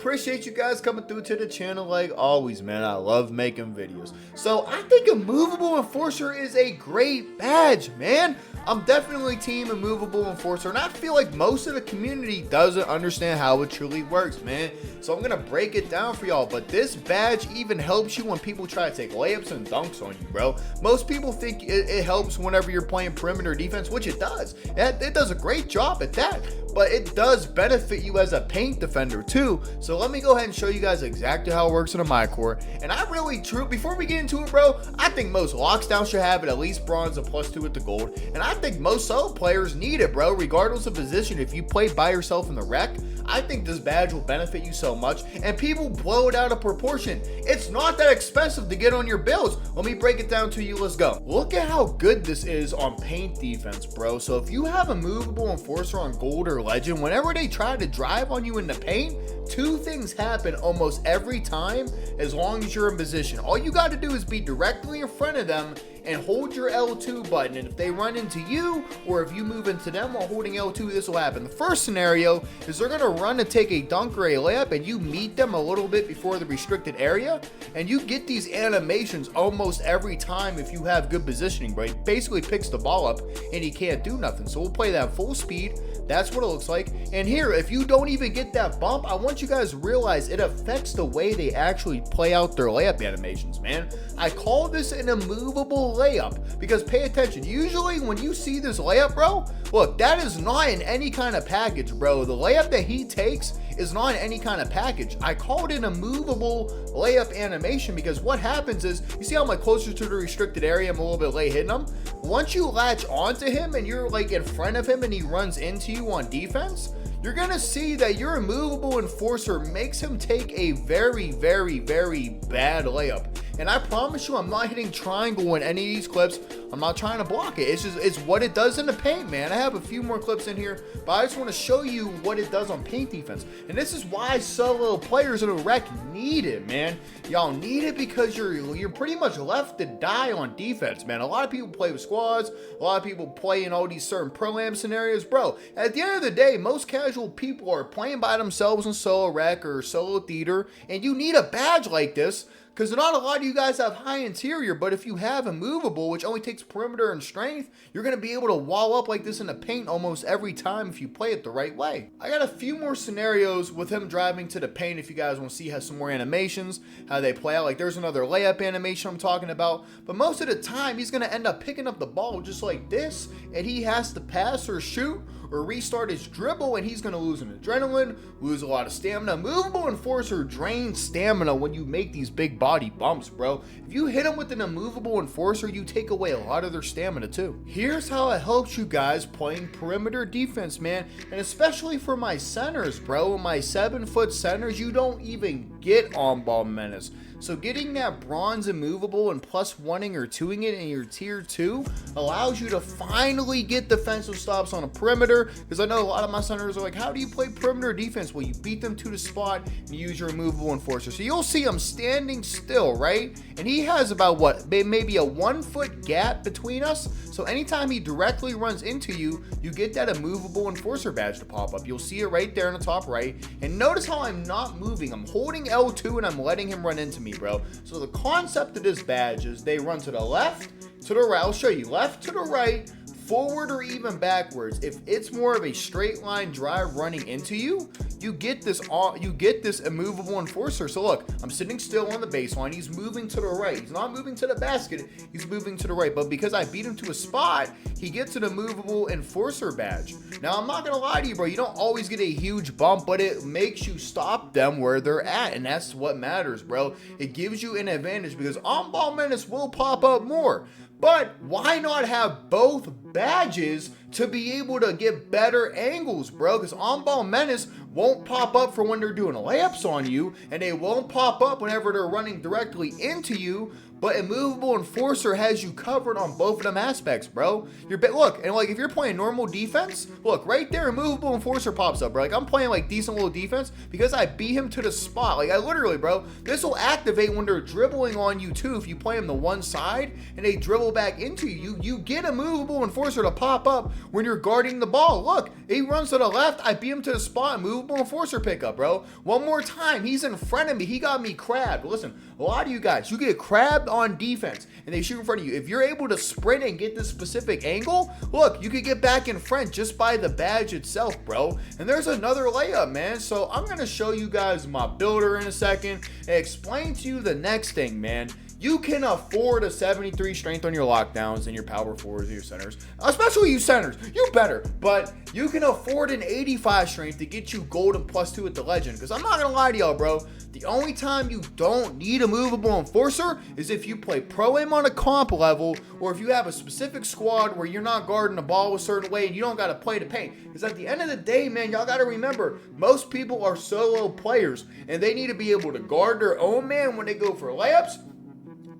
appreciate you guys coming through to the channel like always, man. I love making videos. So I think Immovable Enforcer is a great badge, man. I'm definitely team Immovable Enforcer, and I feel like most of the community doesn't understand how it truly works, man. So I'm gonna break it down for y'all. But this badge even helps you when people try to take layups and dunks on you, bro. Most people think it helps whenever you're playing perimeter defense, which it does. It does a great job at that. But it does benefit you as a paint defender too. So let me go ahead and show you guys exactly how it works in a my court. And I really before we get into it, bro, I think most lockdowns should have it at least bronze and +2 with the gold. And I think most solo players need it, bro, regardless of position. If you play by yourself in the rec, I think this badge will benefit you so much, and people blow it out of proportion. It's not that expensive to get on your builds. Let me break it down to you. Let's go. Look at how good this is on paint defense, bro. So if you have a Immovable Enforcer on gold or legend, whenever they try to drive on you in the paint, two things happen almost every time as long as you're in position. All you got to do is be directly in front of them and hold your L2 button, and if they run into you or if you move into them while holding L2, this will happen. The first scenario is they're gonna run to take a dunk or a layup, and you meet them a little bit before the restricted area, and you get these animations almost every time if you have good positioning, bro. He basically picks the ball up and he can't do nothing. So we'll play that full speed. That's what it looks like. And here, if you don't even get that bump, I want you guys to realize it affects the way they actually play out their layup animations, man. I call this an immovable layup because pay attention. Usually when you see this layup, bro, look, that is not in any kind of package, bro. The layup that he takes is not in any kind of package. I call it an immovable layup animation because what happens is, you see how I'm like closer to the restricted area, I'm a little bit late hitting him. Once you latch onto him and you're like in front of him and he runs into you on defense, you're gonna see that your Immovable Enforcer makes him take a very, very, very bad layup. And I promise you, I'm not hitting triangle in any of these clips. I'm not trying to block it. It's what it does in the paint, man. I have a few more clips in here, but I just want to show you what it does on paint defense. And this is why solo players in a rec need it, man. Y'all need it because you're pretty much left to die on defense, man. A lot of people play with squads. A lot of people play in all these certain pro-am scenarios. Bro, at the end of the day, most casual people are playing by themselves in solo rec or solo theater, and you need a badge like this. Because not a lot of you guys have high interior, but if you have Immovable, which only takes perimeter and strength, you're going to be able to wall up like this in the paint almost every time if you play it the right way. I got a few more scenarios with him driving to the paint if you guys want to see how some more animations, how they play out. Like there's another layup animation I'm talking about, but most of the time he's going to end up picking up the ball just like this, and he has to pass or shoot or restart his dribble, and he's going to lose an adrenaline, lose a lot of stamina. Immovable Enforcer drains stamina when you make these big body bumps, bro. If you hit them with an Immovable Enforcer, you take away a lot of their stamina too. Here's how it helps you guys playing perimeter defense, man, and especially for my centers, bro. My 7-foot centers, you don't even get On-Ball Menace. So getting that bronze immovable and +1ing or 2ing it in your tier 2 allows you to finally get defensive stops on a perimeter, because I know a lot of my centers are like, how do you play perimeter defense? Well, you beat them to the spot and you use your Immovable Enforcer. So you'll see I'm standing still, right? And he has about what, maybe a 1-foot gap between us. So anytime he directly runs into you, you get that Immovable Enforcer badge to pop up. You'll see it right there in the top right. And notice how I'm not moving. I'm holding L2 and I'm letting him run into me, bro. So the concept of this badge is they run to the left, to the right. I'll show you left to the right, forward or even backwards. If it's more of a straight line drive running into you, you get this Immovable Enforcer. So look, I'm sitting still on the baseline. He's moving to the right. He's not moving to the basket. He's moving to the right. But because I beat him to a spot, he gets an Immovable Enforcer badge. Now, I'm not going to lie to you, bro. You don't always get a huge bump, but it makes you stop them where they're at. And that's what matters, bro. It gives you an advantage because On-Ball Menace will pop up more. But why not have both badges to be able to get better angles, bro? Because On-Ball Menace won't pop up for when they're doing layups on you, and they won't pop up whenever they're running directly into you. but Immovable Enforcer has you covered on both of them aspects, bro. Look, and like if you're playing normal defense, look right there, Immovable Enforcer pops up, bro. Like I'm playing like decent little defense because I beat him to the spot. Like I literally, bro, this will activate when they're dribbling on you too. If you play them the one side and they dribble back into you, you get Immovable Enforcer to pop up when you're guarding the ball. Look, he runs to the left, I beat him to the spot, Immovable Enforcer pickup, bro. One more time, he's in front of me, he got me crabbed. Listen, a lot of you guys, you get crabbed on defense and they shoot in front of you. If you're able to sprint and get this specific angle, look, you could get back in front just by the badge itself, bro. And there's another layup, man. So I'm gonna show you guys my builder in a second and explain to you the next thing, man. You can afford a 73 strength on your lockdowns and your power forwards and your centers, especially you centers. You better, but you can afford an 85 strength to get you golden +2 at the legend. Because I'm not gonna lie to y'all, bro. The only time you don't need a movable enforcer is if you play pro-am on a comp level, or if you have a specific squad where you're not guarding the ball a certain way and you don't gotta play to paint. Because at the end of the day, man, y'all gotta remember, most people are solo players and they need to be able to guard their own man when they go for layups.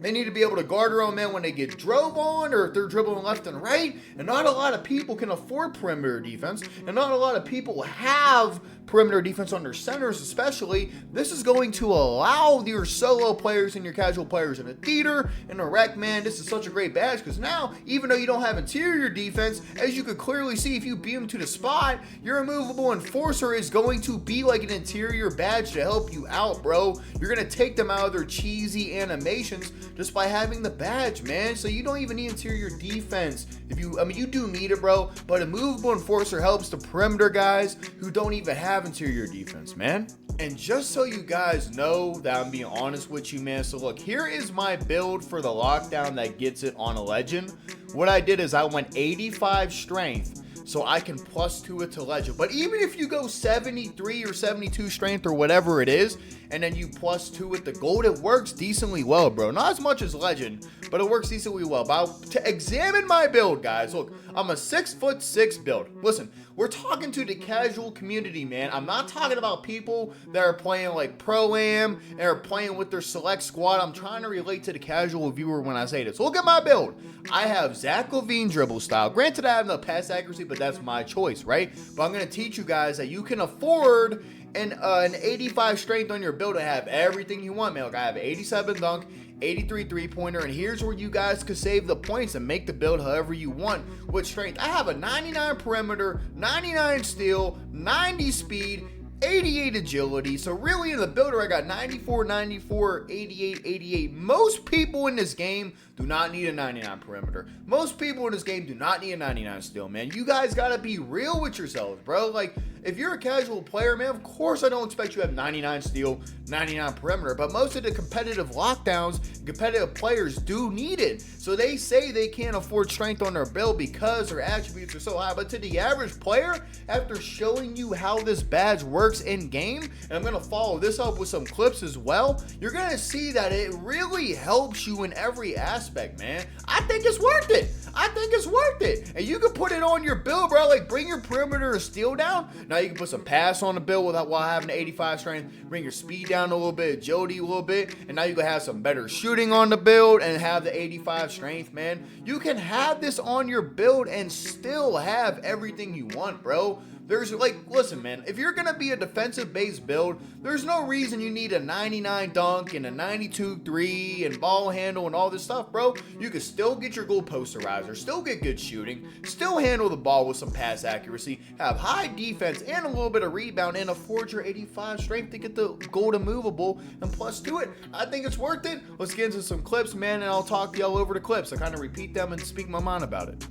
They need to be able to guard their own man when they get drove on or if they're dribbling left and right. And not a lot of people can afford perimeter defense. And not a lot of people have perimeter defense on their centers especially. This is going to allow your solo players and your casual players in a theater and a rec, man. This is such a great badge because now, even though you don't have interior defense, as you could clearly see if you beat them to the spot, your Immovable Enforcer is going to be like an interior badge to help you out, bro. You're going to take them out of their cheesy animations just by having the badge, man. So you don't even need interior defense. You do need it, bro, but Immovable Enforcer helps the perimeter guys who don't even have interior defense, man. And just so you guys know that I'm being honest with you, man, so look, here is my build for the lockdown that gets it on a legend. What I did is I went 85 strength so I can +2 it to legend. But even if you go 73 or 72 strength or whatever it is, and then you +2 it to gold, it works decently well, bro. Not as much as legend, but it works decently well. But to examine my build, guys, look, I'm a 6'6" build. Listen, we're talking to the casual community, man. I'm not talking about people that are playing like pro-am and are playing with their select squad. I'm trying to relate to the casual viewer when I say this. Look at my build. I have Zach LaVine dribble style. Granted, I have no pass accuracy, but that's my choice, right? But I'm going to teach you guys that you can afford an 85 strength on your build to have everything you want, man. Like I have 87 dunk, 83 3-pointer, and here's where you guys could save the points and make the build however you want with strength. I have a 99 perimeter, 99 steal, 90 speed, 88 agility. So really in the builder I got 94, 94, 88, 88. Most people in this game do not need a 99 perimeter. Most people in this game do not need a 99 steal, man. You guys gotta be real with yourselves, bro. Like, if you're a casual player, man, of course I don't expect you to have 99 steal, 99 perimeter, but most of the competitive lockdowns, competitive players do need it. So they say they can't afford strength on their build because their attributes are so high. But to the average player, after showing you how this badge works in game, and I'm gonna follow this up with some clips as well, you're gonna see that it really helps you in every aspect, man. I think it's worth it. I think it's worth it. And you can put it on your build, bro. Like, bring your perimeter and steal down. Now you can put some pass on the build while having an 85 strength. Bring your speed down a little bit, agility a little bit. And now you can have some better shooting on the build and have the 85 strength, man. You can have this on your build and still have everything you want, bro. There's like, listen, man, if you're gonna be a defensive based build, there's no reason you need a 99 dunk and a 92 3 and ball handle and all this stuff, bro. You can still get your goal posterizer, still get good shooting, still handle the ball with some pass accuracy, have high defense and a little bit of rebound, and afford your 85 strength to get the gold immovable and +2 it. I think it's worth it. Let's get into some clips, man, and I'll talk to y'all over the clips. I kind of repeat them and speak my mind about it.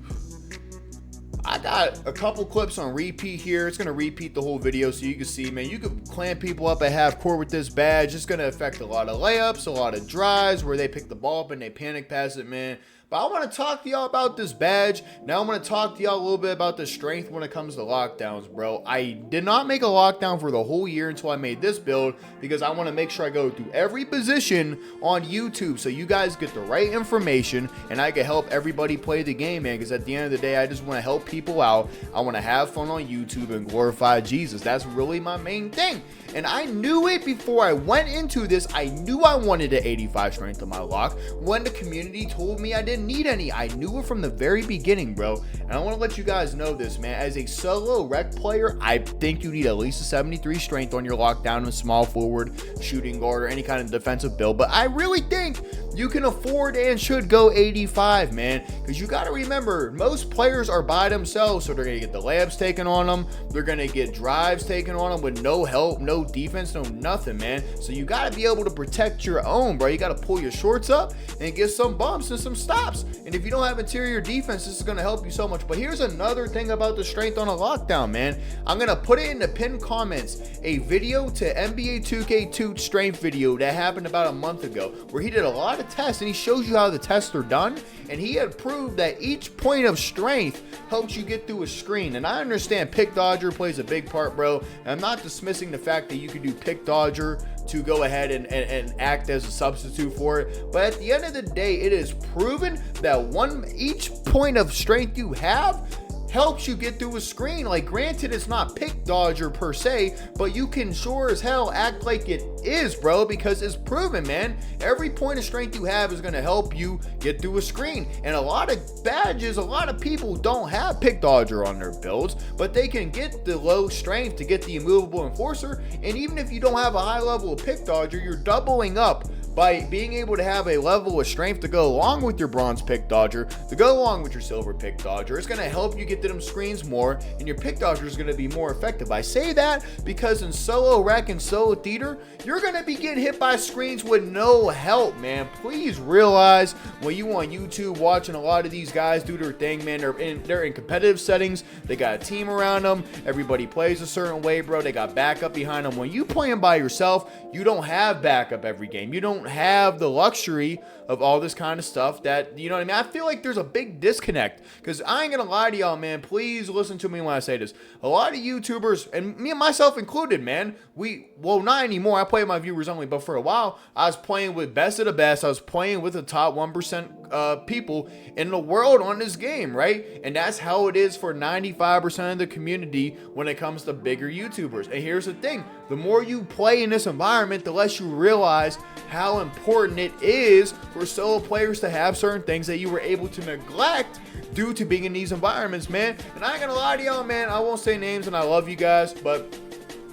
I got a couple clips on repeat here. It's going to repeat the whole video so you can see, man. You can clamp people up at half court with this badge. It's going to affect a lot of layups, a lot of drives where they pick the ball up and they panic pass it, man. But I want to talk to y'all about this badge. Now I'm going to talk to y'all a little bit about the strength when it comes to lockdowns, bro. I did not make a lockdown for the whole year until I made this build because I want to make sure I go through every position on YouTube so you guys get the right information and I can help everybody play the game, man, because at the end of the day, I just want to help people out. I want to have fun on YouTube and glorify Jesus. That's really my main thing. And I knew it before I went into this. I knew I wanted an 85 strength on my lock. When the community told me I didn't need any, I knew it from the very beginning, bro. And I want to let you guys know this, man. As a solo rec player, I think you need at least a 73 strength on your lockdown and small forward, shooting guard, or any kind of defensive build. But I really think you can afford and should go 85, man, because you got to remember, most players are by themselves, so they're going to get the layups taken on them. They're going to get drives taken on them with no help, no defense, no nothing, man. So you got to be able to protect your own, bro. You got to pull your shorts up and get some bumps and some stops. And if you don't have interior defense, this is going to help you so much. But here's another thing about the strength on a lockdown, man. I'm going to put it in the pinned comments, a video to NBA 2K2 strength video that happened about a month ago, where he did a lot of tests and he shows you how the tests are done. And he had proved that each point of strength helps you get through a screen. And I understand pick dodger plays a big part, bro. And I'm not dismissing the fact that you can do pick dodger to go ahead and act as a substitute for it. But at the end of the day, it is proven that each point of strength you have helps you get through a screen. Like, granted, it's not pick dodger per se, but you can sure as hell act like it is, bro, because it's proven, man. Every point of strength you have is going to help you get through a screen. And a lot of badges, a lot of people don't have pick dodger on their builds, but they can get the low strength to get the immovable enforcer. And even if you don't have a high level of pick dodger, you're doubling up by being able to have a level of strength to go along with your bronze pick dodger, to go along with your silver pick dodger. It's going to help you get to them screens more, and your pick dodger is going to be more effective. I say that because in solo rec and solo theater, you're going to be getting hit by screens with no help, man. Please realize when you on YouTube watching a lot of these guys do their thing, man, they're in competitive settings. They got a team around them. Everybody plays a certain way, bro. They got backup behind them. When you playing by yourself, you don't have backup every game. You don't have the luxury of all this kind of stuff that, you know what I mean? I feel like there's a big disconnect, because I ain't gonna lie to y'all, man. Please listen to me when I say this. A lot of YouTubers, and me and myself included, man, well, not anymore. I play with my viewers only, but for a while, I was playing with best of the best. I was playing with the top 1% people in the world on this game, right? And that's how it is for 95% of the community when it comes to bigger YouTubers. And here's the thing. The more you play in this environment, the less you realize how important it is for solo players to have certain things that you were able to neglect due to being in these environments, man. And I ain't gonna lie to y'all, man, I won't say names and I love you guys, but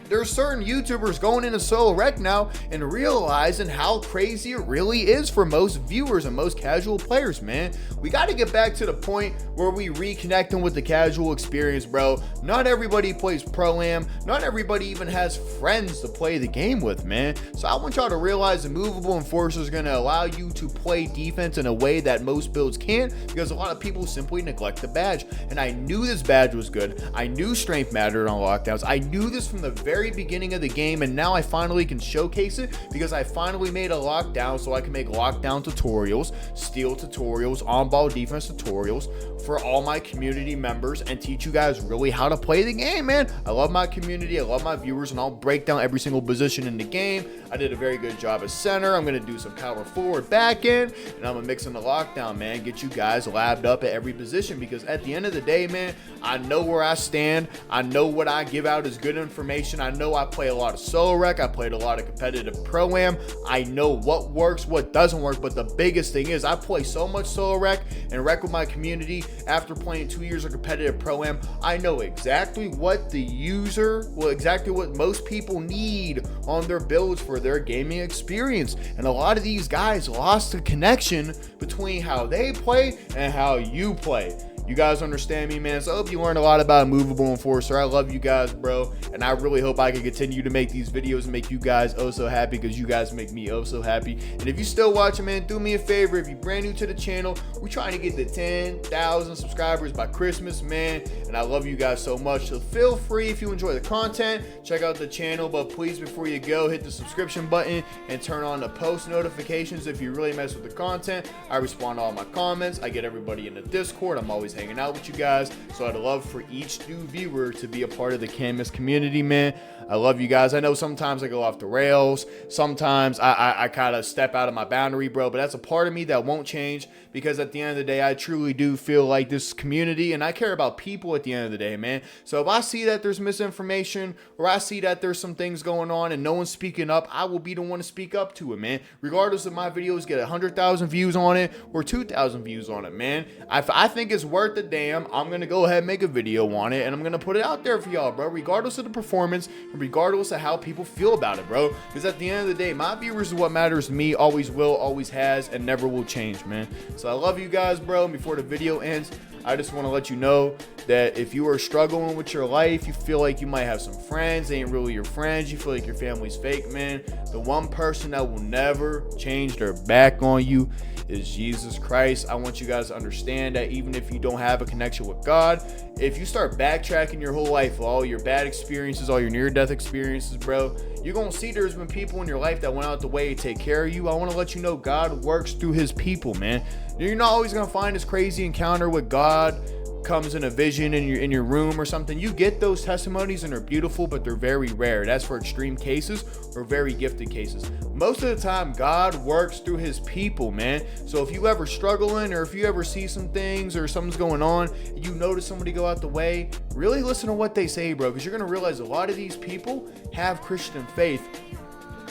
there's certain YouTubers going into solo rec now and realizing how crazy it really is for most viewers and most casual players, man. We got to get back to the point where we reconnecting with the casual experience, bro. Not everybody plays Pro-Am. Not everybody even has friends to play the game with, man. So I want y'all to realize Immovable Enforcer is going to allow you to play defense in a way that most builds can't, because a lot of people simply neglect the badge. And I knew this badge was good. I knew strength mattered on lockdowns. I knew this from the very beginning of the game, and now I finally can showcase it because I finally made a lockdown, so I can make lockdown tutorials, steal tutorials, on-ball defense tutorials for all my community members and teach you guys really how to play the game, man. I love my community, I love my viewers, and I'll break down every single position in the game. I did a very good job at center. I'm going to do some power forward, back end, and I'm going to mix in the lockdown, man. Get you guys labbed up at every position, because at the end of the day, man, I know where I stand. I know what I give out is good information. I know I play a lot of solo rec. I played a lot of competitive Pro-Am. I know what works, what doesn't work, but the biggest thing is I play so much solo rec and rec with my community. After playing 2 years of competitive Pro-Am, I know exactly what exactly what most people need on their builds for their gaming experience. And a lot of these guys lost the connection between how they play and how you play. You guys understand me, man. So I hope you learned a lot about Immovable Enforcer. I love you guys, bro, and I really hope I can continue to make these videos and make you guys oh so happy, because you guys make me oh so happy. And if you still watching, man, do me a favor. If you're brand new to the channel, we're trying to get to 10,000 subscribers by Christmas, man, and I love you guys so much. So feel free, if you enjoy the content, check out the channel, but please, before you go, hit the subscription button and turn on the post notifications if you really mess with the content. I respond to all my comments. I get everybody in the Discord. I'm always hanging out with you guys, so I'd love for each new viewer to be a part of the Canvas community, man. I love you guys. I know sometimes I go off the rails. Sometimes I kind of step out of my boundary, bro, but that's a part of me that won't change, because at the end of the day, I truly do feel like this community, and I care about people at the end of the day, man. So if I see that there's misinformation, or I see that there's some things going on and no one's speaking up, I will be the one to speak up to it, man. Regardless of my videos get 100,000 views on it or 2,000 views on it, man. I think it's worth the damn. I'm going to go ahead and make a video on it, and I'm going to put it out there for y'all, bro, regardless of the performance, regardless of how people feel about it, bro, because at the end of the day, my viewers is what matters to me. Always will, always has, and never will change, man. So I love you guys, bro. Before the video ends, I just want to let you know that if you are struggling with your life, you feel like you might have some friends, they ain't really your friends, you feel like your family's fake, man, the one person that will never change their back on you is Jesus Christ. I want you guys to understand that even if you don't have a connection with God, if you start backtracking your whole life, all your bad experiences, all your near-death experiences, bro, you're going to see there's been people in your life that went out the way to take care of you. I want to let you know God works through his people, man. You're not always going to find this crazy encounter with God comes in a vision in your room or something. You get those testimonies and they're beautiful, but they're very rare. That's for extreme cases or very gifted cases. Most of the time, God works through his people, man. So if you ever struggling, or if you ever see some things or something's going on, you notice somebody go out the way, really listen to what they say, bro, because you're going to realize a lot of these people have Christian faith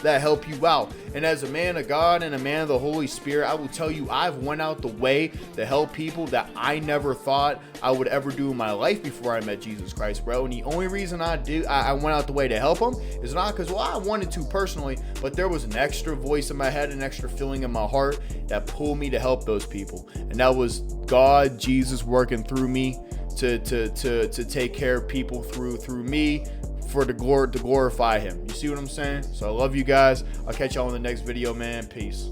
that help you out. And as a man of God and a man of the Holy Spirit, I will tell you, I've went out the way to help people that I never thought I would ever do in my life before I met Jesus Christ, bro. And the only reason I went out the way to help them is not because, well, I wanted to personally, but there was an extra voice in my head, an extra feeling in my heart that pulled me to help those people. And that was God, Jesus working through me to take care of people through me, for the glory, to glorify him. You see what I'm saying? So I love you guys. I'll catch y'all in the next video, man. Peace.